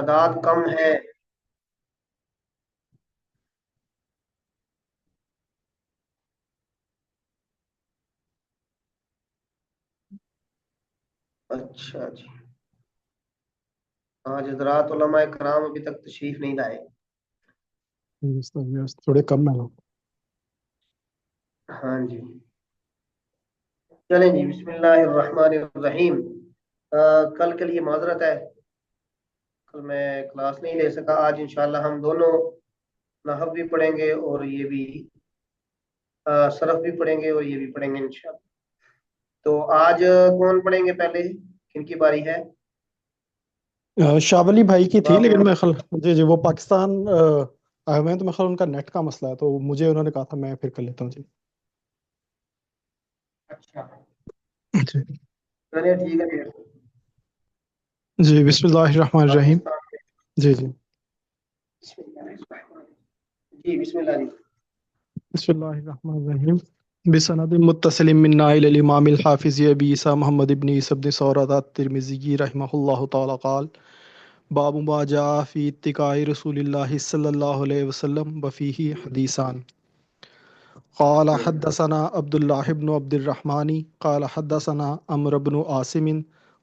تعداد کم ہے. اچھا جی. آج حضرات علماء کرام ابھی تک تشریف نہیں لائے. تھوڑے کم ہیں لوگ. ہاں جی. چلیں جی، بسم اللہ الرحمن الرحیم. کل کے لیے معذرت ہے، کل میں کلاس نہیں لے سکا. آج انشاءاللہ ہم دونوں نحو بھی پڑھیں گے اور یہ بھی صرف بھی پڑھیں گے اور یہ بھی پڑھیں گے انشاءاللہ. تو آج کون پڑھیں گے پہلے، کن کی باری ہے؟ شاہ ولی بھائی کی تھی، باب. لیکن میں جی وہ پاکستان آئے ہوئے ہیں، تو میں ان کا نیٹ کا مسئلہ ہے، تو مجھے انہوں نے کہا تھا میں پھر کر لیتا ہوں. جی اچھا جی چلیے ٹھیک ہے پھر. جی بسم اللہ الرحمن الرحیم. پاکستان. جی جی بسم اللہ الرحمن الرحیم. جی بسم اللہ جی. بسم اللہ الرحمن الرحیم. بسند متصل من الى الامام الحافظ ابی عیسیٰ محمد ابن عیسیٰ ابن ثورۃ الترمذی رحمہ اللہ تعالی قال باب ما جاء فی اتقاء رسول اللہ صلی اللہ علیہ وسلم وفیہ حدیثان. قال حدثنا عبد الله بن عبد الرحمن قال حدثنا عمرو بن عاصم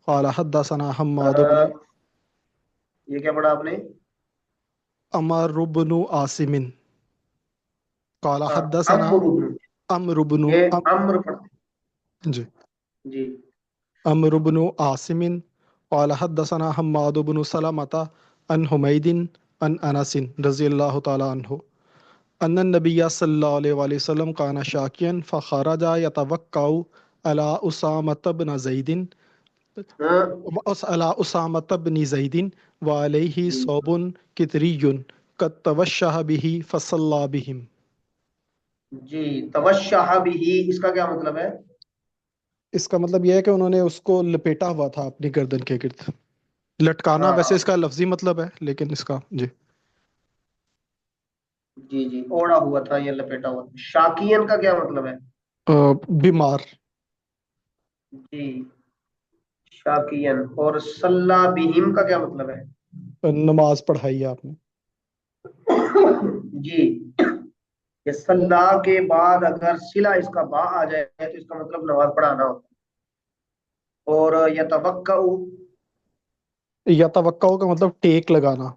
قال حدثنا حماد بن یہ کیا پڑھا آپ نے؟ عمرو بن عاصم قال حدثنا عمرو بن، عمرو بن یہ امر پڑھا. جی جی. عمرو بن عاصم قال حدثنا حماد بن سلمة عن حمید عن انس رضی اللہ تعالی عنہ ان النبی صلی اللہ علیہ وآلہ وسلم کان شاکیا فخرج یتوقع علی اسامة بن زید ہاں علی اسامة بن زید وعلیہ جی ثوب کتری قد توشح به فصلی بهم. جی. توشح بھی، اس کا کیا مطلب ہے؟ اس کا مطلب یہ ہے کہ انہوں نے اس کو لپیٹا ہوا تھا اپنی گردن کے گرد. لٹکانا ہاں ویسے اس کا لفظی مطلب ہے، لیکن اس کا جی جی جی، اوڑا ہوا تھا یا لپیٹا ہوا تھا. شاکین کا کیا مطلب ہے؟ بیمار. جی شاکین. اور صلی بہم کا کیا مطلب ہے؟ نماز پڑھائی ہے آپ نے. جی. کہ صلی کے بعد اگر صلہ اس کا با آ جائے تو اس کا مطلب نماز پڑھانا ہوتا ہے. اور یتوقع، یا توقع کا مطلب ٹیک لگانا،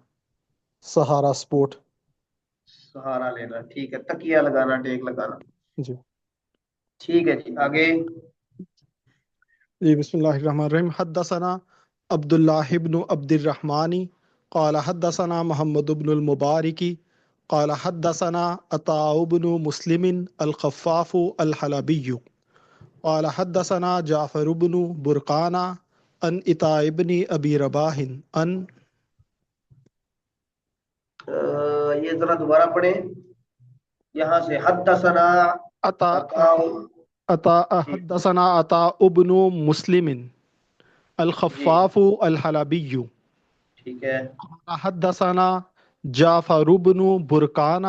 سہارا سپورٹ. سہارا لینا. ٹھیک ہے، تکیہ لگانا، ٹیک لگانا. جی ٹھیک ہے جی، آگے. جی بسم اللہ الرحمن الرحیم. حدثنا عبد اللہ بن عبد الرحمن قال حدثنا محمد بن المبارک قال حدثنا عطاء بن مسلم الخفاف الحلبی قال حدثنا جعفر بن برقان عن عطاء بن ابی رباح عن یہ ذرا دوبارہ پڑھیں یہاں سے. حدثنا عطاء جی حدثنا عطاء بن مسلم جی الخفاف الحلبی ٹھیک ہے حدثنا جعفر بن برقان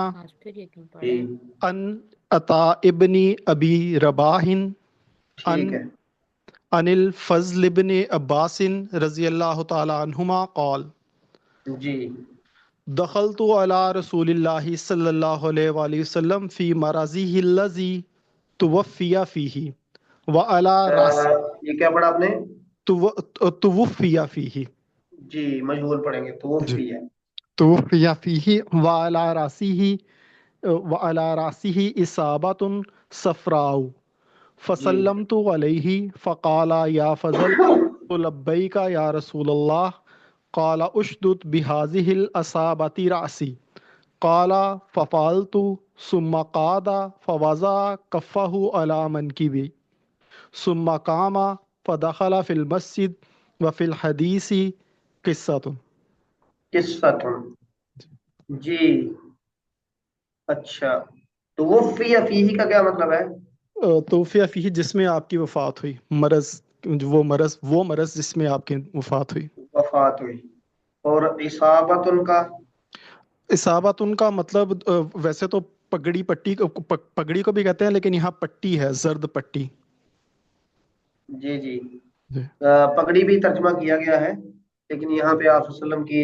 جی عن عطاء ابن ابی رباح ٹھیک عن ہے عن الفضل بن عباس رضی اللہ تعالی عنہما قال جی دخلت علی رسول اللہ صلی اللہ علیہ وآلہ وسلم فی مرضه الذی توفی فیہ وعلی راس یہ کیا پڑھا آپ نے؟ توفی فیہ. جی مجہول پڑھیں گے، جی توفی ہے. توفی فیہ وعلی راسہ اصابۃ صفراء جی فسلمت علیہ فقال یا فضل لبیک یا رسول اللہ قال اشدد بهذه الاصابۃ رأسی قال ففعلت ثم قعد فوضع کفہ علی منکبی ثم قام فدخل فی المسجد وفی الحدیث قصۃ. قصۃ. جی اچھا. توفی فیہ کا کیا مطلب ہے؟ توفیہ فیہ جس میں آپ کی وفات ہوئی، مرض، وہ مرض جس میں آپ کی وفات ہوئی. وفات ہوئی. اور اصابت ان کا؟ اصابت ان کا مطلب ویسے تو پگڑی کو بھی کہتے ہیں، لیکن یہاں پٹی ہے، زرد پٹی. جی جی. جی پگڑی بھی ترجمہ کیا گیا ہے، لیکن یہاں پہ آپ صلی اللہ علیہ وسلم کی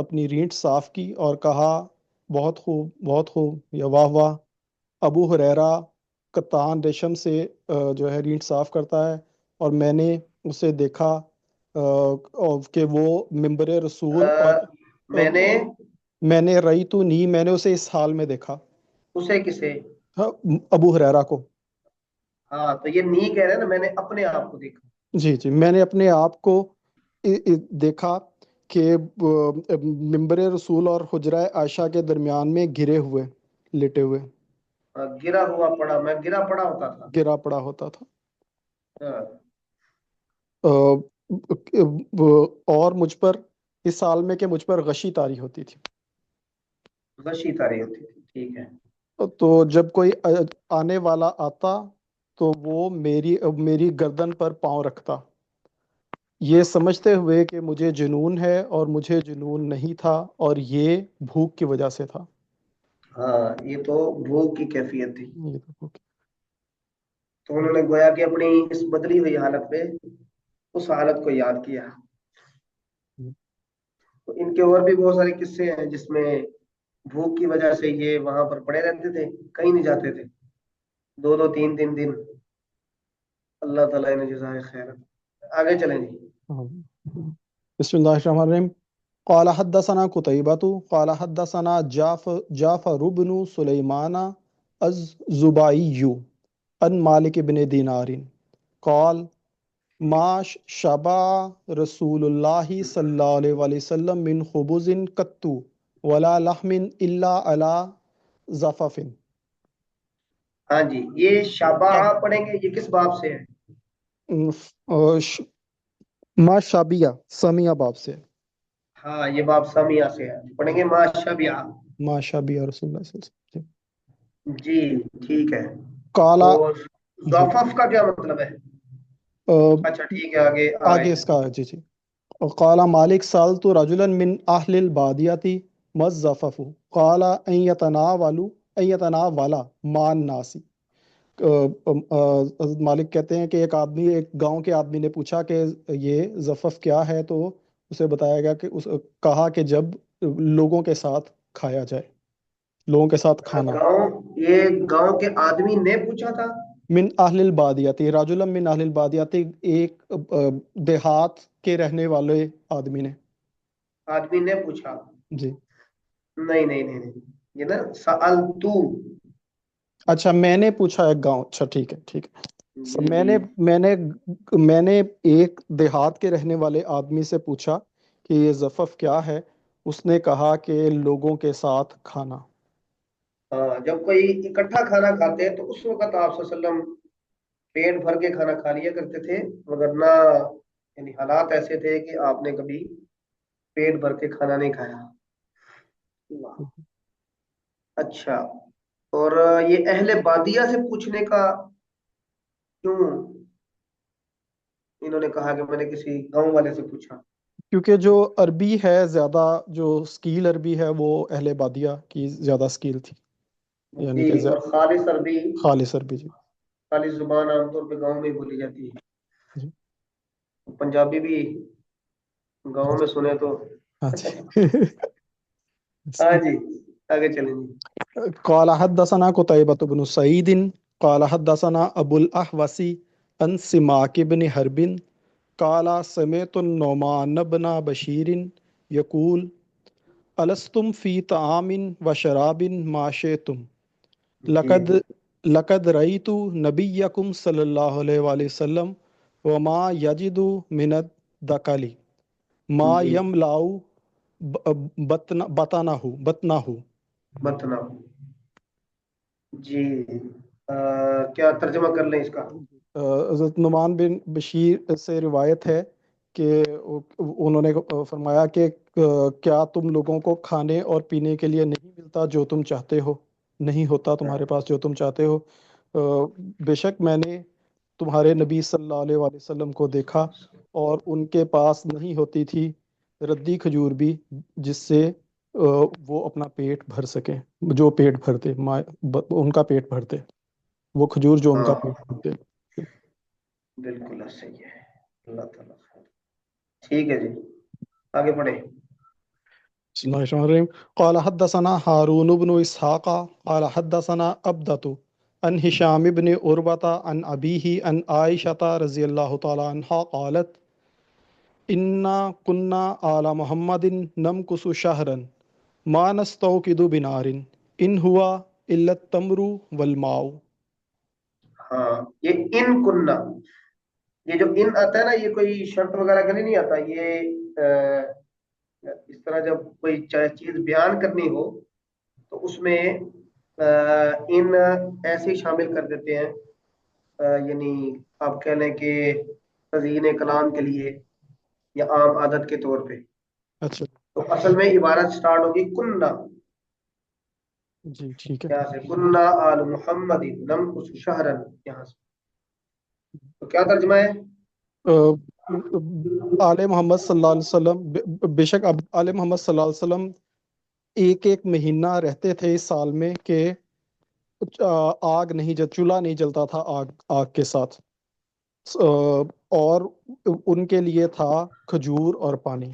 اپنی رینٹ صاف کی اور کہا بہت خوب یا واہ واہ. ابو ہریرہ قطان ریشم سے جو ہے رینٹ صاف کرتا ہے، اور میں نے اسے دیکھا کہ وہ ممبر رسول اور میں نے میں نے رئی تو نہیں، میں نے اسے اس حال میں دیکھا. اسے کسے؟ ہاں، ابو ہریرہ کو. ہاں تو یہ نہیں کہہ رہے نا، میں نے اپنے آپ کو دیکھا. جی جی، میں نے اپنے آپ کو دیکھا کہ ممبر رسول اور حجرہ عائشہ کے درمیان میں گرے ہوئے، لیٹے ہوئے، گرا ہوا پڑا، میں گرا پڑا ہوتا تھا. گرا پڑا ہوتا تھا. ہاں، اور مجھ پر اس حال میں کہ مجھ پر غشی طاری ہوتی تھی. غشی تاری ہوتی تھی، ٹھیک ہے. تو جب کوئی آنے والا آتا تو وہ میری گردن پر پاؤں رکھتا، یہ سمجھتے ہوئے کہ مجھے جنون ہے، اور مجھے جنون نہیں تھا، اور یہ بھوک کی وجہ سے تھا. ہاں، یہ تو بھوک کی کیفیت تھی. یہ تو بھوک. تو انہوں نے گویا کہ اپنی اس بدلی ہوئی حالت میں اس حالت کو یاد کیا. تو ان کے اور بھی بہت سارے قصے ہیں جس میں بھوک کی وجہ سے یہ وہاں پر پڑے رہتے تھے، کہیں نہیں جاتے تھے، 2 2 3 3 دن. اللہ تعالیٰ نے جزائے خیر. آگے چلیں جی. بسم اللہ الرحمن الرحیم. قال حدثنا قتيبة قال حدثنا جعفر بن سليمان الزبائي عن مالك بن دينار قال ما شبع رسول الله صلى الله عليه وسلم من خبز قط ولا لحم إلا على زفاف. ہاں جی، یہ شابہ پڑھیں گے، یہ کس باب سے ہے؟ ما شابیہ سمیہ باب سے. ہاں، یہ باب سامیہ سے ہے، پڑھیں گے ما شابیہ. ما شابیہ رسول اللہ صلی اللہ علیہ وسلم. جی ٹھیک ہے. قال اور جی ضعفف کا کیا مطلب ہے؟ اچھا ٹھیک ہے، آگے آگے اس کا جی جی. قال مالک سألت رجلا من أهل البادية ما الزفف قال أن يتناول مع الناس. حضرت مالک کہتے ہیں کہ ایک گاؤں کے آدمی نے پوچھا کہ یہ زفف کیا ہے، تو اسے بتایا گیا کہ کہا کہ جب لوگوں کے ساتھ کھایا جائے، لوگوں کے ساتھ کھانا. یہ گاؤں کے آدمی نے پوچھا تھا؟ من اہل البادیات، رجلا من اہل البادیات، ایک دیہات کے رہنے والے آدمی نے. آدمی نے پوچھا؟ جی نہیں نہیں نہیں نہیں، یہ نا سألتو. اچھا، میں نے پوچھا ایک گاؤں. اچھا ٹھیک ہے ٹھیک ہے. جی میں جی نے میں نے میں نے ایک دیہات کے رہنے والے آدمی سے پوچھا کہ یہ زفف کیا ہے. اس نے کہا کہ لوگوں کے ساتھ کھانا. ہاں، جب کوئی اکٹھا کھانا کھاتے ہیں تو اس وقت آپ صلی اللہ علیہ وسلم پیٹ بھر کے کھانا کھا لیا کرتے تھے، مگر نہ یعنی حالات ایسے تھے کہ آپ نے کبھی پیٹ بھر کے کھانا نہیں کھایا. اللہ. اچھا، اور یہ اہل بادیہ سے پوچھنے کا کیوں انہوں نے کہا کہ میں نے کسی گاؤں والے سے پوچھا؟ کیونکہ جو عربی ہے زیادہ، جو سکیل عربی ہے وہ اہل بادیہ کی زیادہ سکیل تھی، یعنی جی، کہ اور خالص عربی، خالص عربی. جی خالص زبان عام طور پہ گاؤں میں ہی بولی جاتی ہے. جی پنجابی بھی گاؤں میں سنے تو. ہاں جی. ہاں جی، آگے چلیں جی. قال حدثنا قتيبة بن سعيد قال حدثنا أبو الأحوص عن سماك بن حرب قال سمعت النعمان بن بشير يقول ألستم في طعام وشراب ما شئتم جی لقد رأيت نبيكم صلى الله عليه وآله وسلم وما يجد من الدكال ما جی يملأ بطنه. متنا. جی کیا ترجمہ کر لیں اس کا؟ حضرت نعمان بن بشیر سے روایت ہے کہ انہوں نے فرمایا کہ کیا تم لوگوں کو کھانے اور پینے کے لیے نہیں ملتا جو تم چاہتے ہو، نہیں ہوتا تمہارے پاس جو تم چاہتے ہو. بے شک میں نے تمہارے نبی صلی اللہ علیہ وآلہ وسلم کو دیکھا اور ان کے پاس نہیں ہوتی تھی ردی کھجور بھی جس سے وہ اپنا پیٹ بھر سکیں، جو پیٹ بھرتے ان کا پیٹ بھرتے، وہ کھجور جو ان ہاں کا پیٹ بھرتے. بالکل صحیح ہے. اللہ تعالیٰ خیر. ٹھیک ہے جی، آگے پڑھیں. بسم الله الرحمن الرحيم. قال حدثنا هارون بن إسحاق قال حدثنا أبدة عن هشام بن عروة عن أبيه عن عائشة رضي الله تعالى عنها قالت إنا كنا على محمد نمكث شهرا ما نستوقد بنار إن هو إلا التمر والماء. ہاں، یہ ان کننا، یہ جو ان آتا ہے نا، یہ کوئی شرط وغیرہ کے لیے نہیں آتا یہ اس طرح جب کوئی چیز بیان کرنی ہو تو اس میں ان ایسے ہی شامل کر دیتے ہیں، یعنی آپ کہہ لیں کہ تزئین کلام کے لیے یا عام عادت کے طور پہ. اچھا تو اصل میں عبارت سٹارٹ ہوگی کننا، جی ٹھیک ہے. یہاں سے کننا آل محمد نمکث شہرن، یہاں سے تو کیا ترجمہ ہے؟ آل محمد صلی اللہ علیہ وسلم بے شک اب آل محمد صلی اللہ علیہ وسلم ایک ایک مہینہ رہتے تھے اس سال میں کہ آگ نہیں چولہا نہیں جلتا تھا آگ کے ساتھ، اور ان کے لیے تھا کھجور اور پانی.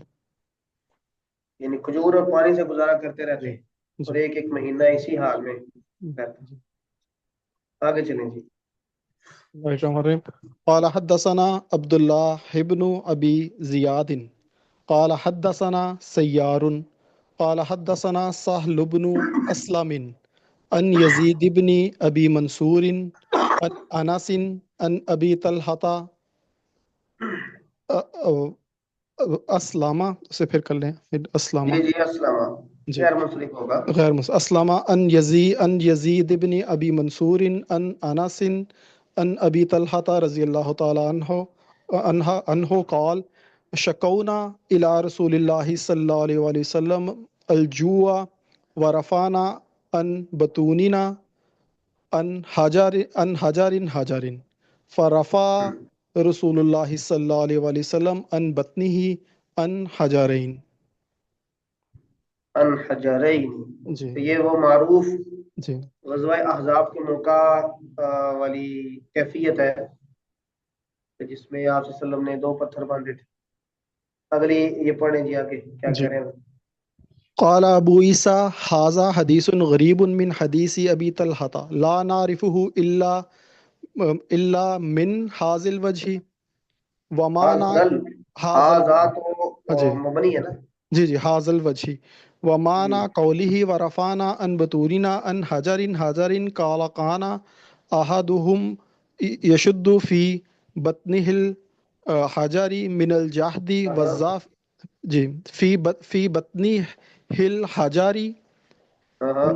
یعنی کھجور اور پانی سے گزارا کرتے رہتے جی ہیں اور جی ایک ایک مہینہ اسی حال میں رہتا. جی. آگے چلیں جی. قال حدثنا عبد الله بن ابي زياد قال حدثنا سيار قال حدثنا سهل بن اسلم عن يزيد بن ابي منصور عن انس عن ابي طلحة اسلامہ سے پھر کر لیں اسلامہ. جی جی السلام، جی غیر منسلک ہوگا. غیر اسلامہ ان یزید ابن ابی منصور ان انس ان ابی طلحة رضی اللہ تعالی عنہ قال شکونا الى رسول اللہ صلی اللہ علیہ وآلہ وسلم الجوع ورفعنا عن بطوننا عن حجر فرفع رسول اللہ صلی اللہ علیہ وآلہ وسلم عن بطنه عن حجرین. ان حجرین، جی تو یہ وہ معروف جی غزوہ احزاب کے موقع والی کیفیت ہے کہ جس میں آپ صلی اللہ علیہ وسلم نے 2 پتھر باندھے تھے. اگلی یہ پڑھیں جی، آگے کیا جی. کہہ رہے ہیں؟ قال ابو عيسى هذا حديث غريب من حديث ابي طلحة لا نعرفه الا من هذا الوجه ومعنى حاضل، هذا حاضا تو جی مبنی ہے نا. جی هذا الوجه ومعنى قوله ورفعنا عن بطوننا عن حجر قال كان احدهم يشد في بطنه الحجر من الجهد والضعف. جی فی بطنی ہل حجاری ہاں ہاں،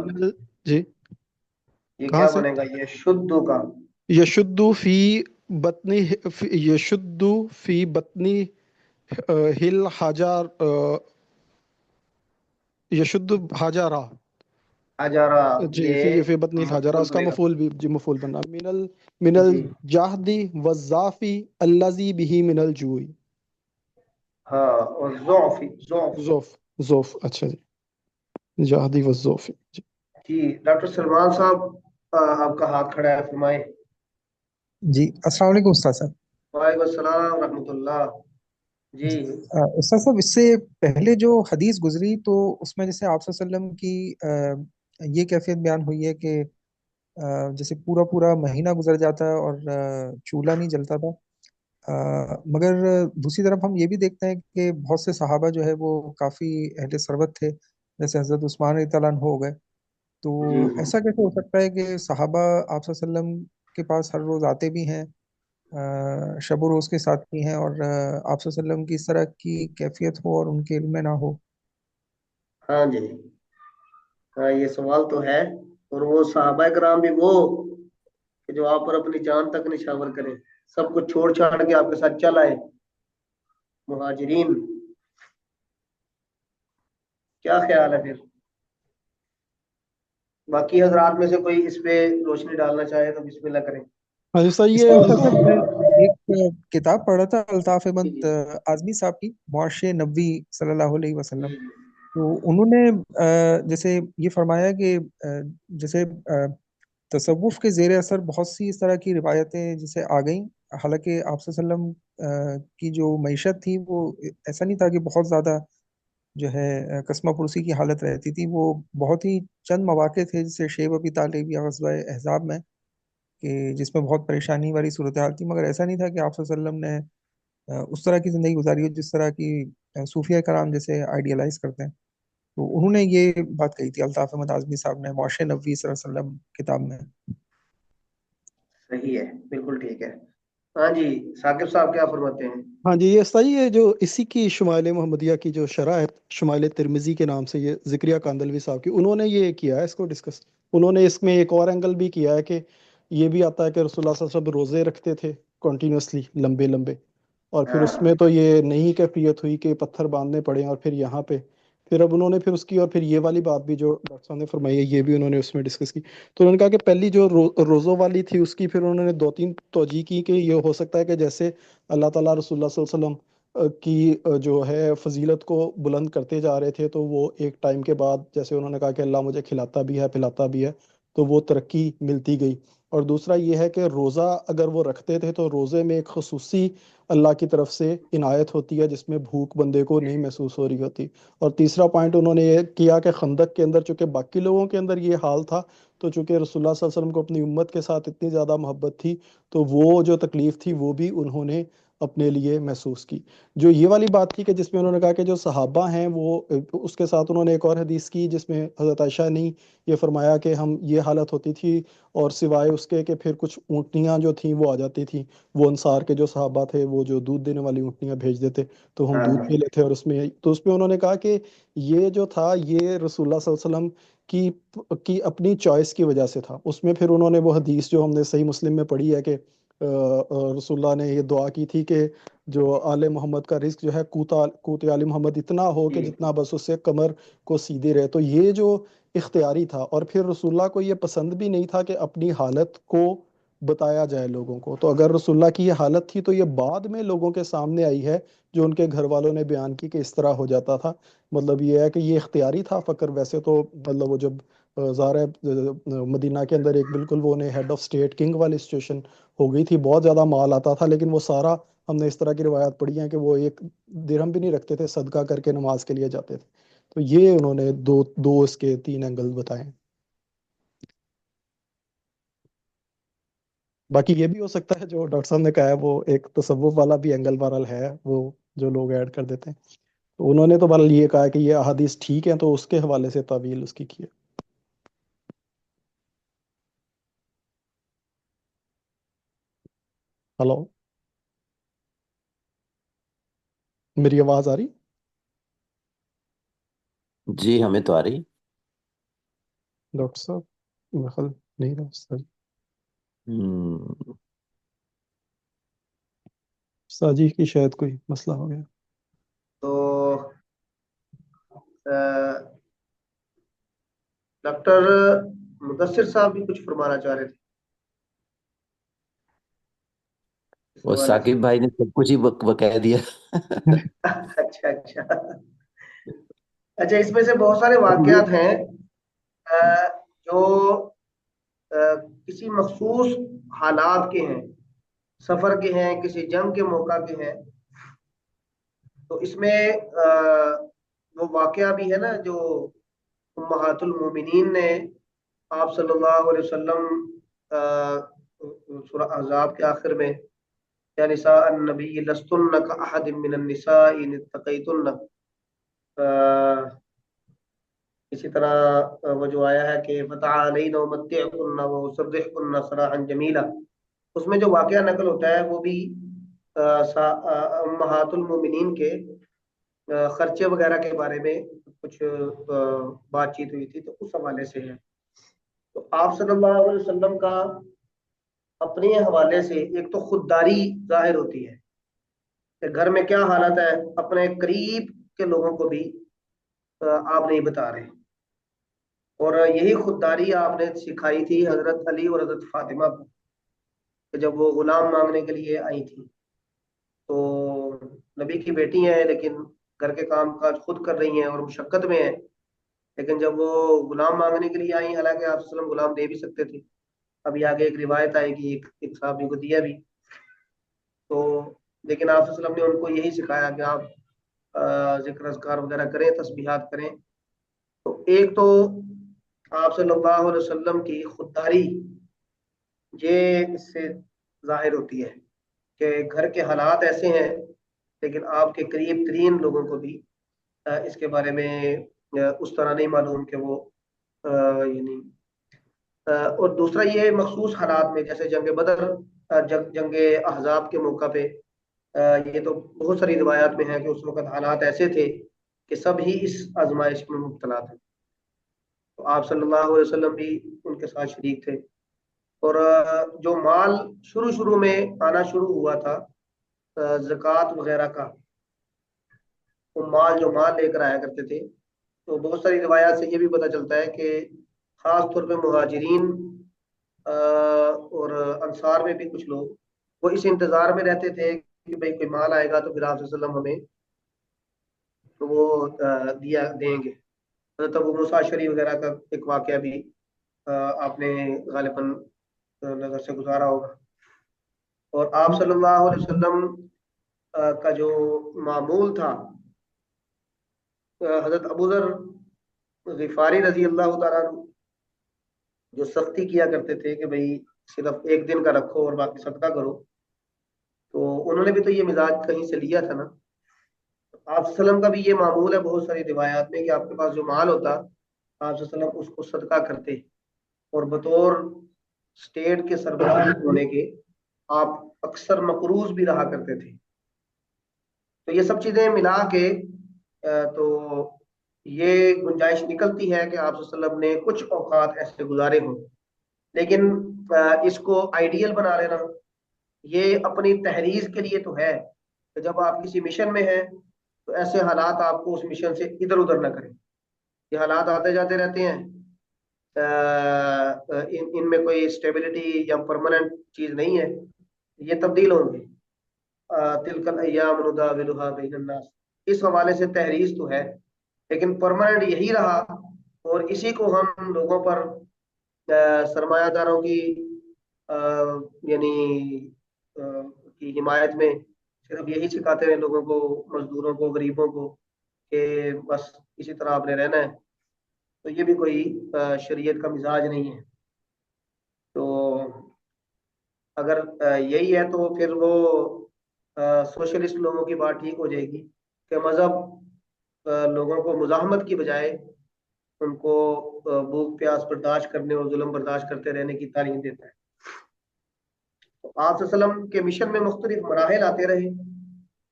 جی یہ کہاں کیا سے بنے گا؟ یہ شدو کا یشد بطنی یشد فی بطنی ہل حجار یشد حجارہ. حجارہ، جی یہ فی بطنی الحجارہ مفعول اس کا بنے گا. مفعول بھی جی مفعول بنا من جی الجہد والضعف الذی به من الجوع. ہاں، اور ضعف، ضعف. ذوف اچھا جی جہدی والذوف. جی جی ڈاکٹر سلمان صاحب، آپ کا ہاتھ کھڑا ہے، فرمائیں. جی السلام علیکم استاد صاحب. وعلیکم السلام ورحمۃ اللہ. جی استاد صاحب اس سے پہلے جو حدیث گزری تو اس میں جیسے آپ صلی اللہ علیہ وسلم کی یہ کیفیت بیان ہوئی ہے کہ جیسے پورا پورا مہینہ گزر جاتا ہے اور چولہا نہیں جلتا تھا، مگر دوسری طرف ہم یہ بھی دیکھتے ہیں کہ بہت سے صحابہ جو ہے وہ کافی اہل ثروت تھے، جیسے حضرت عثمان رضی اللہ عنہ ہو گئے. تو جی ایسا کیسے ہو سکتا ہے کہ صحابہ آپ صلی اللہ علیہ وسلم کے پاس ہر روز آتے بھی ہیں، شب و روز کے ساتھ بھی ہیں، اور آپ صلی اللہ علیہ وسلم کی اس طرح کی کیفیت ہو اور ان کے علم میں نہ ہو؟ ہاں جی، ہاں یہ سوال تو ہے. اور وہ صحابہ کرام بھی وہ کہ جو آپ پر اپنی جان تک نشاور کریں، سب کچھ چھوڑ چھاڑ کے آپ کے ساتھ چل آئے. مہاجرین، کیا خیال ہے پھر؟ باقی حضرات میں سے کوئی اس پہ روشنی ڈالنا چاہے تو بسم اللہ کریں. ہاں جی سر اس میں یہ استاد صاحب میں ایک کتاب پڑھ رہا تھا الطاف جی بند جی اعظمی صاحب کی، معاش نبوی صلی اللہ علیہ وسلم. جی تو انہوں نے جیسے یہ فرمایا کہ جیسے تصوف کے زیر اثر بہت سی اس طرح کی روایتیں جیسے آ گئیں، حالانکہ آپ صلی اللہ علیہ وسلم کی جو معیشت تھی وہ ایسا نہیں تھا کہ بہت زیادہ جو ہے قسمہ پرسی کی حالت رہتی تھی، وہ بہت ہی چند مواقع تھے جیسے شیب ابی طالب یا غزوہ احزاب میں، کہ جس میں بہت پریشانی والی صورتحال تھی، مگر ایسا نہیں تھا کہ آپ صلی اللہ علیہ وسلم نے اس طرح کی زندگی گزاری ہو جس طرح کی صوفیہ کرام جیسے آئیڈیلائز کرتے ہیں. تو انہوں نے یہ بات کہی تھی الطاف احمد اعظمی صاحب نے معاش نبوی صلی اللہ علیہ وسلم کتاب میں. صحیح ہے، بالکل ٹھیک ہے. ہاں جی، ثاقب صاحب کیا فرماتے ہیں؟ ہاں جی، یہ صحیح ہے. جو اسی کی شمائل محمدیہ کی جو شرح ہے، شمائل ترمذی کے نام سے، یہ ذکریہ کاندلوی صاحب کی، انہوں نے یہ کیا ہے اس کو ڈسکس. انہوں نے اس میں ایک اور اینگل بھی کیا ہے کہ یہ بھی آتا ہے کہ رسول اللہ صلی اللہ علیہ وسلم روزے رکھتے تھے کنٹینیوسلی، لمبے لمبے، اور پھر اس میں ہاں تو یہ نہیں کیفیت ہوئی کہ پتھر باندھنے پڑے، اور پھر یہاں پہ پھر اب انہوں نے پھر اس کی، اور پھر یہ والی بات بھی جو ڈاکٹر صاحب نے فرمائی ہے یہ بھی انہوں نے اس میں ڈسکس کی. تو انہوں نے کہا کہ پہلی جو روزوں والی تھی اس کی پھر انہوں نے دو تین توجہ کی کہ یہ ہو سکتا ہے کہ جیسے اللہ تعالیٰ رسول اللہ صلی اللہ علیہ وسلم کی جو ہے فضیلت کو بلند کرتے جا رہے تھے، تو وہ ایک ٹائم کے بعد جیسے انہوں نے کہا کہ اللہ مجھے کھلاتا بھی ہے پلاتا بھی ہے، تو وہ ترقی ملتی گئی. اور دوسرا یہ ہے کہ روزہ اگر وہ رکھتے تھے تو روزے میں ایک خصوصی اللہ کی طرف سے عنایت ہوتی ہے جس میں بھوک بندے کو نہیں محسوس ہو رہی ہوتی. اور تیسرا پوائنٹ انہوں نے یہ کیا کہ خندق کے اندر چونکہ باقی لوگوں کے اندر یہ حال تھا، تو چونکہ رسول اللہ صلی اللہ علیہ وسلم کو اپنی امت کے ساتھ اتنی زیادہ محبت تھی، تو وہ جو تکلیف تھی وہ بھی انہوں نے اپنے لیے محسوس کی. جو یہ والی بات تھی کہ جس میں انہوں نے کہا کہ جو صحابہ ہیں وہ، اس کے ساتھ انہوں نے ایک اور حدیث کی جس میں حضرت عائشہ نے یہ فرمایا کہ ہم یہ حالت ہوتی تھی، اور سوائے اس کے کہ پھر کچھ اونٹنیاں جو تھیں وہ آ جاتی تھیں، وہ انصار کے جو صحابہ تھے وہ جو دودھ دینے والی اونٹنیاں بھیج دیتے تو ہم ہاں دودھ ہاں پی لیتے. اور اس میں تو اس میں انہوں نے کہا کہ یہ جو تھا یہ رسول اللہ صلی اللہ علیہ وسلم کی اپنی چوائس کی وجہ سے تھا. اس میں پھر انہوں نے وہ حدیث جو ہم نے صحیح مسلم میں پڑھی ہے کہ رسول اللہ نے یہ دعا کی تھی کہ جو آل محمد کا رزق جو ہے قوت آل محمد اتنا ہو کہ جی. جتنا بس اس سے کمر کو سیدھے رہے. تو یہ جو اختیاری تھا، اور پھر رسول اللہ کو یہ پسند بھی نہیں تھا کہ اپنی حالت کو بتایا جائے لوگوں کو. تو اگر رسول اللہ کی یہ حالت تھی تو یہ بعد میں لوگوں کے سامنے آئی ہے جو ان کے گھر والوں نے بیان کی کہ اس طرح ہو جاتا تھا. مطلب یہ ہے کہ یہ اختیاری تھا فقر. ویسے تو مطلب وہ جب ظاہر ہے مدینہ کے اندر ایک بالکل وہ ہیڈ آف اسٹیٹ کنگ والی سچویشن ہو گئی تھی، بہت زیادہ مال آتا تھا، لیکن وہ سارا ہم نے اس طرح کی روایات پڑھی ہیں کہ وہ ایک درہم بھی نہیں رکھتے تھے، صدقہ کر کے نماز کے لیے جاتے تھے. تو یہ انہوں نے دو اس کے تین اینگل بتائے ہیں. باقی یہ بھی ہو سکتا ہے جو ڈاکٹر صاحب نے کہا ہے وہ ایک تصوف والا بھی اینگل بہرحال ہے، وہ جو لوگ ایڈ کر دیتے ہیں. تو انہوں نے تو بہرحال یہ کہا کہ یہ احادیث ٹھیک ہیں، تو اس کے حوالے سے تعویل اس کی ہے. ہلو، میری آواز آ رہی؟ جی ہمیں تو آ رہی. ڈاکٹر صاحب دخل نہیں رہا سر. ساجی کی شاید کوئی مسئلہ ہو گیا. تو ڈاکٹر مدثر صاحب بھی کچھ فرمانا چاہ رہے تھے اس وہ حوالے سے. ثاقب بھائی نے سب کچھ ہی کہہ دیا. اچھا اچھا اچھا، اس میں سے بہت سارے واقعات ہیں جو کسی مخصوص حالات کے ہیں، سفر کے ہیں، کسی جنگ کے موقع کے ہیں. تو اس میں وہ واقعہ بھی ہے نا جو امہات المومنین نے آپ صلی اللہ علیہ وسلم سورہ احزاب کے آخر میں، یا نساء النبی لستن کاحد من النساء ان اتقیتن، اسی طرح وہ جو آیا ہے کہ فتعالین امتعکن واسرحکن سراحا جمیلا، اس میں جو واقعہ نقل ہوتا ہے وہ بھی امہات المومنین کے خرچے وغیرہ کے بارے میں کچھ بات چیت ہوئی تھی، تو اس حوالے سے ہے. تو آپ صلی اللہ علیہ وسلم کا اپنے حوالے سے ایک تو خودداری ظاہر ہوتی ہے کہ گھر میں کیا حالت ہے، اپنے قریب کے لوگوں کو بھی آپ نہیں بتا رہے. اور یہی خودداری آپ نے سکھائی تھی حضرت علی اور حضرت فاطمہ کو، کہ جب وہ غلام مانگنے کے لیے آئی تھی. تو نبی کی بیٹی ہیں لیکن گھر کے کام کاج خود کر رہی ہیں اور مشقت میں ہیں، لیکن جب وہ غلام مانگنے کے لیے آئی، حالانکہ آپ صلی اللہ علیہ وسلم غلام دے بھی سکتے تھے. ابھی آگے ایک روایت آئے گی، ایک صحابی کو دیا بھی. تو لیکن آپ صلی اللہ علیہ وسلم نے ان کو یہی سکھایا کہ آپ ذکر اذکار وغیرہ کریں، تسبیحات کریں. تو ایک تو آپ صلی اللہ علیہ وسلم کی خودداری یہ اس سے ظاہر ہوتی ہے کہ گھر کے حالات ایسے ہیں، لیکن آپ کے قریب ترین لوگوں کو بھی اس کے بارے میں اس طرح نہیں معلوم کہ وہ یعنی اور دوسرا یہ مخصوص حالات میں جیسے جنگ بدر، جنگ احزاب کے موقع پہ یہ تو بہت ساری روایات میں ہے کہ اس وقت حالات ایسے تھے کہ سب ہی اس آزمائش میں مبتلا تھے. تو آپ صلی اللہ علیہ وسلم بھی ان کے ساتھ شریک تھے. اور جو مال شروع میں آنا شروع ہوا تھا زکوٰۃ وغیرہ کا، وہ جو مال لے کر آیا کرتے تھے، تو بہت ساری روایات سے یہ بھی پتہ چلتا ہے کہ خاص طور پہ مہاجرین اور انصار میں بھی کچھ لوگ وہ اس انتظار میں رہتے تھے کہ بھئی کوئی مال آئے گا تو پھر آپ صلی اللہ علیہ وسلم ہمیں وہ دیں گے. حضرت ابو موسیٰ اشعری وغیرہ کا ایک واقعہ بھی آپ نے غالباً نظر سے گزارا ہوگا. اور آپ صلی اللہ علیہ وسلم کا جو معمول تھا، حضرت ابو ذر غفاری رضی اللہ تعالیٰ عنہ جو سختی کیا کرتے تھے کہ بھئی صرف ایک دن کا رکھو اور باقی صدقہ کرو، تو انہوں نے بھی تو یہ مزاج کہیں سے لیا تھا نا. آپ صلی اللہ علیہ وسلم کا بھی یہ معمول ہے بہت ساری روایات میں کہ آپ کے پاس جو مال ہوتا آپ صلی اللہ علیہ وسلم اس کو صدقہ کرتے، اور بطور اسٹیٹ کے سربراہ ہونے کے آپ اکثر مقروض بھی رہا کرتے تھے. تو یہ سب چیزیں ملا کے تو یہ گنجائش نکلتی ہے کہ آپ صلی اللہ علیہ وسلم نے کچھ اوقات ایسے گزارے ہوں. لیکن اس کو آئیڈیل بنا لینا یہ اپنی تحریض کے لیے تو ہے کہ جب آپ کسی مشن میں ہیں تو ایسے حالات آپ کو اس مشن سے ادھر ادھر نہ کریں. یہ حالات آتے جاتے رہتے ہیں، ان میں کوئی اسٹیبلٹی یا پرماننٹ چیز نہیں ہے، یہ تبدیل ہوں گے. تلک الایام نداولها بین الناس، اس حوالے سے تحریض تو ہے، لیکن پرماننٹ یہی رہا اور اسی کو ہم لوگوں پر سرمایہ داروں کی یعنی کی حمایت میں صرف یہی سکھاتے ہیں لوگوں کو، مزدوروں کو، غریبوں کو، کہ بس اسی طرح آپ نے رہنا ہے. تو یہ بھی کوئی شریعت کا مزاج نہیں ہے. تو اگر یہی ہے تو پھر وہ سوشلسٹ لوگوں کی بات ٹھیک ہو جائے گی کہ مذہب لوگوں کو مزاحمت کی بجائے ان کو بھوک پیاس برداشت کرنے اور ظلم برداشت کرتے رہنے کی تعلیم دیتا ہے. تو آپ صلی اللہ علیہ وسلم کے مشن میں مختلف مراحل آتے رہے،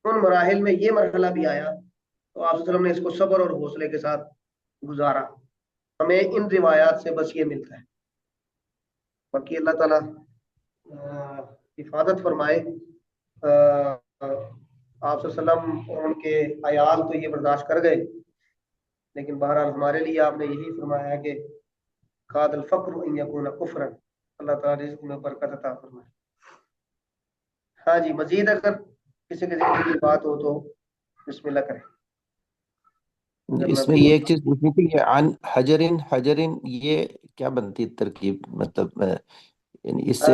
ان مراحل میں یہ مرحلہ بھی آیا تو آپ صلی اللہ علیہ وسلم نے اس کو صبر اور حوصلے کے ساتھ گزارا. ہمیں ان روایات سے بس یہ ملتا ہے. باقی اللہ تعالیٰ حفاظت فرمائے. آپ صلی اللہ علیہ وسلم اور ان کے عیال تو یہ برداشت کر گئے، لیکن بہرحال ہمارے لیے آپ نے یہی فرمایا ہے کہ قاد الفقر ان یکون کفرا. اللہ تعالیٰ رزق میں برکت عطا فرمائے. ہاں جی، مزید اگر کسی کے ذہن کی بات ہو تو بسم اللہ کریں. اس میں یہ ایک چیز پوچھنی تھی کہ عن حجرن یہ کیا بنتی ترکیب، مطلب یعنی اس سے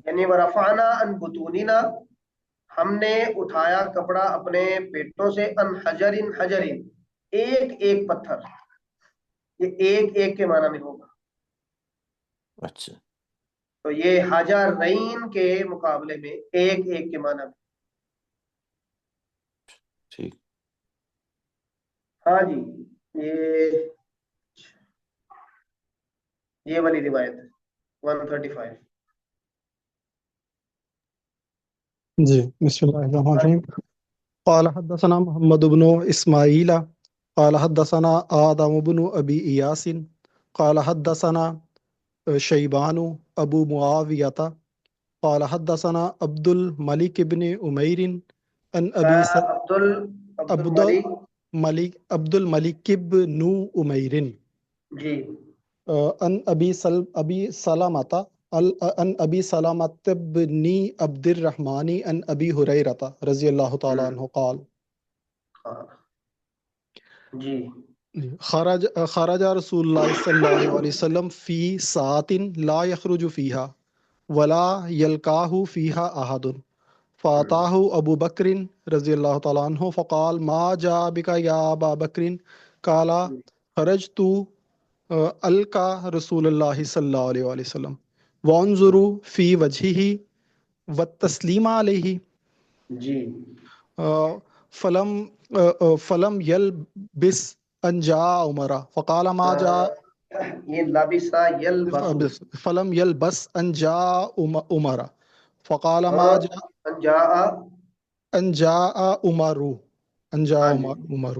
یعنی ورفعنا عن بطوننا، ہم نے اٹھایا کپڑا اپنے پیٹوں سے، ان حجرن ایک ایک پتھر، یہ ایک ایک کے معنی میں ہوگا. اچھا تو یہ حجرین کے مقابلے میں ایک ایک کے معنی میں. ٹھیک. ہاں جی، یہ والی روایت 135. جی بسم اللہ الرحمن الرحیم. قال حدثنا محمد بن اسماعیل قال حدثنا آدم بن ابی ایاس قال حدثنا شیبان ابو معاویہ قال حدثنا عبد الملک بن عمیر ان عبد الملک بن عمیر جی ان ابی سلمۃ ان ابی سلمۃ بن عبد الرحمن ان ابی ہریرہ رضی اللہ تعالی عنہ قال جی خرج رسول اللہ صلی اللہ علیہ وسلم فی ساعۃ لا یخرج فیہا ولا یلقاہ فیہا احد فاتاه ابو بکر رضی اللہ تعالیٰ عنہ فقال ما جاء بك یا ابا بکر قال خرجت القى رسول اللہ صلی اللہ علیہ وآلہ وسلم وانظر فی وجهه والتسلیم علیہ جی فلم فلم یلبس ان جاء عمر فقال ما جاء یہ لابسا یلبسو فلم یلبس ان جاء عمر فقال ما جاء جاء ان جاء عمر ان جاء ہاں جی عمر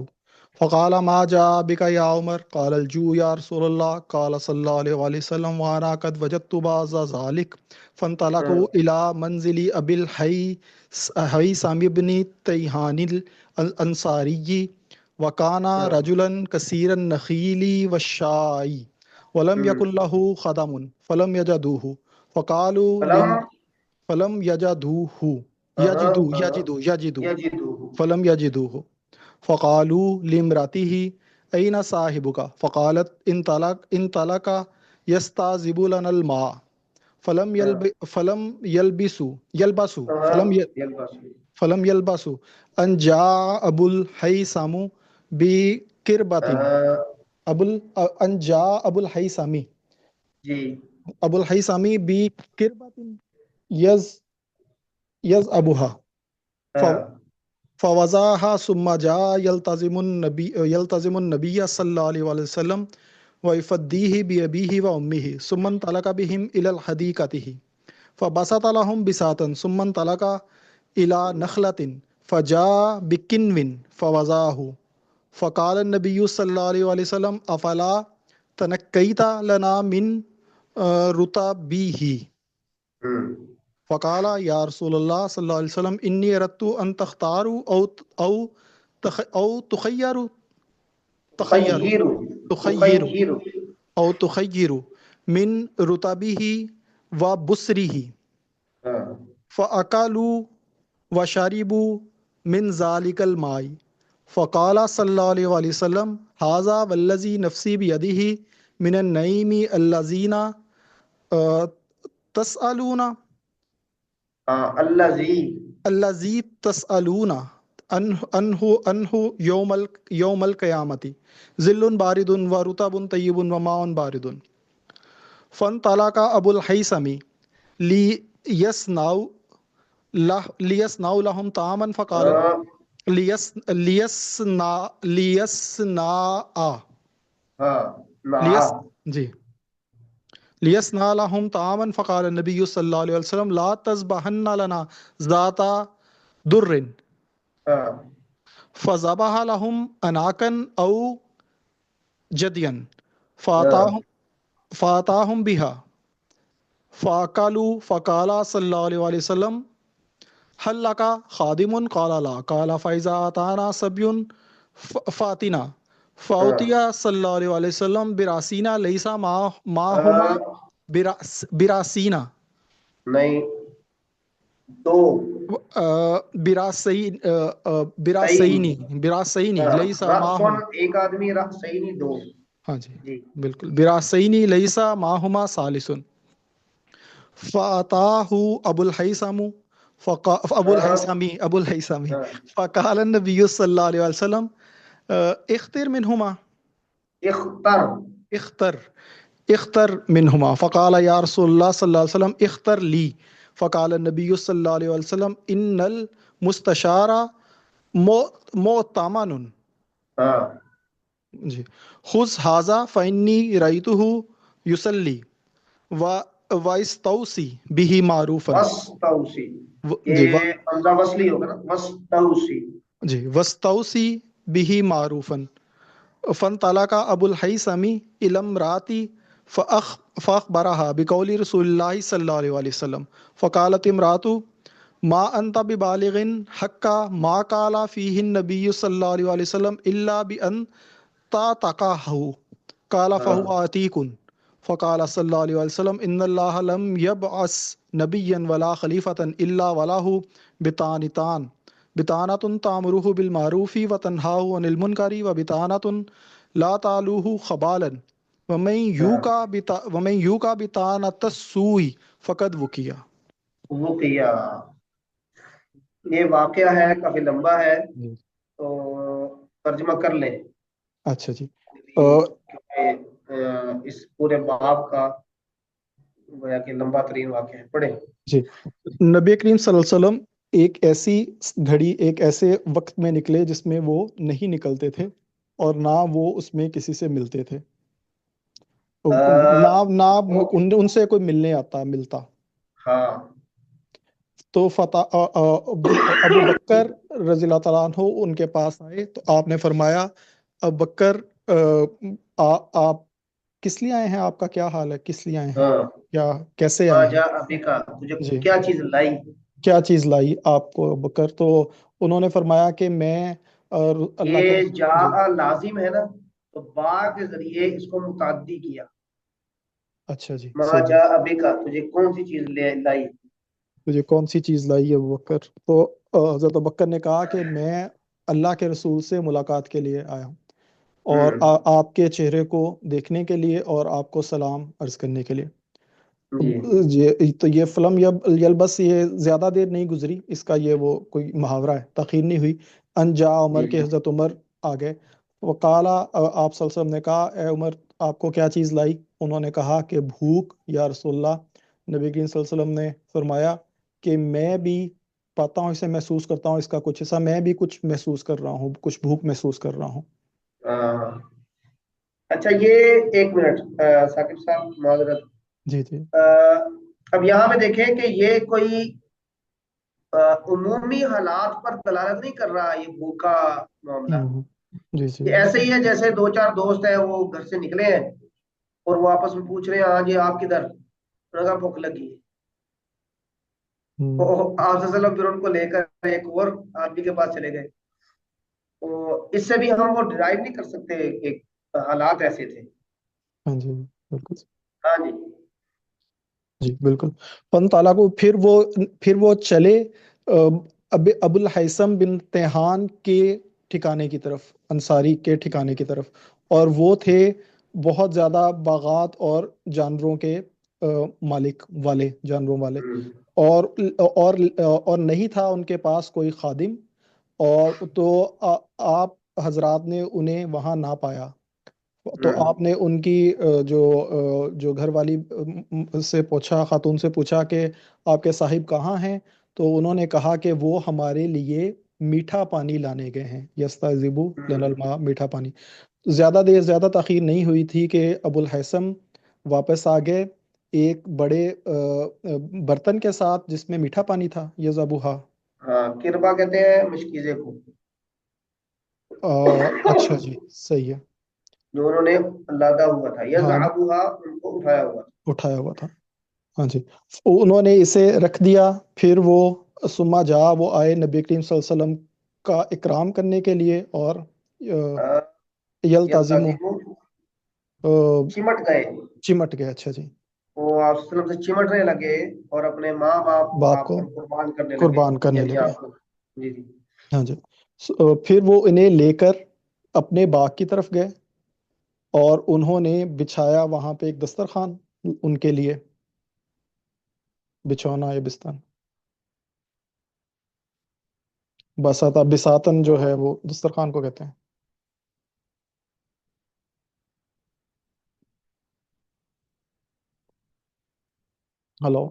فقال ما جاء بك يا عمر قال الجوع يا رسول الله قال صلى الله عليه وآله وسلم وانا قد وجدت بعض ذلك فانطلقوا الى منزل ابي الهيثم بن تيهان الانصاري وكان رجلا كثير النخيل والشاي ولم يكن له خدم فلم يجدوه فقالوا فلم يجدوه يجدوا فلم يجدوه فقالوا لامرأته أين صاحبك فقالت انطلق يستعذب لنا الماء فلم يلبسوا أن جاء أبو الهيثم بكربة أن جاء أبو الهيثم بكربة يذأبها فوضعها ثم جاء يلتزم النبي صلى الله عليه وسلم ويفديه بأبيه وأمه ثم انطلق بهم إلى الحديقة فبسط لهم بساطا ثم انطلق إلى نخلة فجاء بكنو فوضعه فقال النبي صلى الله عليه وسلم أفلا تنكيت لنا من رطبه فقال يا رسول الله صلى الله عليه وسلم إني أردت أن تختاروا أو تخيروا من رطبه وبصره فأكلوا وشربوا من ذلك الماء فقال صلى الله عليه وسلم هذا والذي نفسي بيده من النعيم الذين تسألون الذي تسألون عنه يوم القيامة ظل بارد ورطب طيب وماء بارد فانطلق أبو الهيثم ليصنعوا لهم طعاما فقال ليصنع لهم طعاما فقال النبي صلى الله عليه وسلم لا تذبحن لنا ذات در فذبح لهم أناكا أو جديا فأتاهم بها فأكلوا فقال صلى الله عليه وسلم هل لك خادم قال لا قال فإذا أتانا صبي فاتنا فأوتي صلى الله عليه وسلم براسينا ليس معهما براسينا نہیں دو براسيني ليس معهما ایک آدمی رأسینی دو ہاں جی بالکل براسيني ليس معهما ثالث فأتاه أبو الهيثم فقال النبي صلى الله عليه وسلم اختر منهما اختر منهما فقال يا رسول الله صلى الله عليه وسلم اختر لي فقال النبي صلى الله عليه وسلم إن المستشار مؤتمن خذ هذا فإني رأيته يصلي واستوصي به معروفا واستوصي به معروفا فانطلق أبو الهيثم إلى امرأتي فأخبرها بقول رسول الله صلى الله عليه وسلم فقالت امرأة ما أنت ببالغ حق ما قال فيه النبي صلى الله عليه وسلم إلا بأن تعتقه قال فهو آتيك فقال صلى الله عليه وسلم إن الله لم يبعث نبيا ولا خليفة إلا وله بطانة تأمره بالمعروف وتنهاه عن المنكر وبطانة لا تعلوه خبالا ومن يوقع بطانة السوء فقد وقي. یہ واقعہ ہے کافی لمبا ہے، جی تو ترجمہ کر لیں اچھا جی کیونکہ اس پورے باب کا گویا کہ لمبا ترین واقعہ ہے، پڑھیں۔ جی نبی کریم صلی اللہ علیہ وسلم ایک ایسی گھڑی، ایک ایسے وقت میں نکلے جس میں وہ نہیں نکلتے تھے اور نہ وہ اس میں کسی سے ملتے تھے، نہ نہ ان سے کوئی ملنے ملتا۔ ہاں تو ابو بکر رضی اللہ تعالیٰ عنہ ان کے پاس آئے تو آپ نے فرمایا ابو بکر آپ کس لیے آئے ہیں، آپ کا کیا حال ہے، کس لیے آئے ہیں، ہاں، کیا کیسے ماں آئے ہیں؟ جا ابھی کا، تجھے جی کیا چیز لائی؟ کیا چیز لائی آپ کو ابو بکر؟ تو انہوں نے فرمایا کہ میں اور اللہ کے یہ رسول جی جا لازم ہے نا، تو با کے ذریعے اس کو متعدی کیا۔ اچھا جی ماں صحیح ہے، جا ابھی کا، تجھے کون سی چیز لائی؟ مجھے کون سی چیز لائی ہے ابو بکر؟ تو حضرت ابو بکر نے کہا کہ میں اللہ کے رسول سے ملاقات کے لیے آیا ہوں اور ہوں، آپ کے چہرے کو دیکھنے کے لیے اور آپ کو سلام عرض کرنے کے لیے۔ جی تو یہ فلم یلبس یہ زیادہ دیر نہیں گزری، اس کا یہ وہ کوئی محاورہ ہے، تاخیر نہیں ہوئی۔ انجا عمر جی کے حضرت عمر آ گئے، وقالا آپ صلی اللہ علیہ وسلم نے کہا اے عمر آپ کو کیا چیز لائی؟ انہوں نے کہا کہ بھوک یا رسول اللہ۔ نبی کریم صلی اللہ علیہ وسلم نے فرمایا کہ میں بھی پاتا ہوں، اسے محسوس کرتا ہوں، اس کا کچھ حصہ میں بھی کچھ محسوس کر رہا ہوں، کچھ بھوک محسوس کر رہا ہوں۔ ہاں۔ اچھا یہ ایک منٹ ثاقب صاحب معذرت، جی جی اب یہاں پہ دیکھیں کہ یہ کوئی عمومی حالات پر دلالت نہیں کر رہا یہ بھوکا معاملہ۔ ہوں، جی جی یہ ایسے ہی ہے جیسے دو چار دوست ہیں، وہ گھر سے نکلے ہیں اور وہ آپس میں پوچھ رہے ہیں ہاں جی آپ کدھر؟ انہوں نے کہا بھوک لگی ہے۔ تو ہوں، آپ صلی اللہ علیہ وسلم پھر ان کو لے کر ایک اور آدمی کے پاس چلے گئے۔ تو اس سے بھی ہم وہ ڈرائیو نہیں کر سکتے کہ حالات ایسے تھے۔ ہاں جی بالکل ہاں جی جی بالکل۔ فن تعالیٰ کو پھر وہ چلے ابو الحیثم بن تیہان کے ٹھکانے کی طرف، انصاری کے ٹھکانے کی طرف، اور وہ تھے بہت زیادہ باغات اور جانوروں کے مالک والے، جانوروں والے، ہوں، اور اور نہیں تھا ان کے پاس کوئی خادم، اور تو آپ حضرات نے انہیں وہاں نہ پایا، تو ہوں، آپ نے ان کی جو گھر والی سے پوچھا، خاتون سے پوچھا کہ آپ کے صاحب کہاں ہیں؟ تو انہوں نے کہا کہ وہ ہمارے لیے میٹھا پانی لانے گئے ہیں، یستعذبو لنا ہوں، الماء، میٹھا پانی۔ زیادہ تاخیر نہیں ہوئی تھی کہ ابو الحسن واپس آ گئے ایک بڑے برتن کے ساتھ جس میں میٹھا پانی تھا، یزابوہا۔ ہاں کربا کہتے ہیں مشکیزے کو، اچھا جی صحیح ہے، جو انہوں نے لادا ہوا تھا، ہاں یزعبوہا ان کو اٹھایا ہوا تھا۔ اٹھایا ہوا تھا، ہاں جی۔ انہوں نے اسے رکھ دیا، پھر وہ سما جا وہ آئے نبی کریم صلی اللہ علیہ وسلم کا اکرام کرنے کے لیے، اور یلتازم یلتزمو چمٹ گئے، چمٹ گئے، اچھا جی، وہ آپ صلی اللہ علیہ وسلم سے چمٹنے لگے اور اپنے ماں باپ کو باپ آپ کو پر قربان کرنے لگے، قربان کرنے یعنی لگے، آپ کو۔ جی جی ہاں جی۔ پھر وہ انہیں لے کر اپنے باغ کی طرف گئے اور انہوں نے بچھایا وہاں پہ ایک دسترخوان ان کے لیے، بچھونا یا بستر، بساتا بساتن جو ہے وہ دسترخوان کو کہتے ہیں۔ ہلو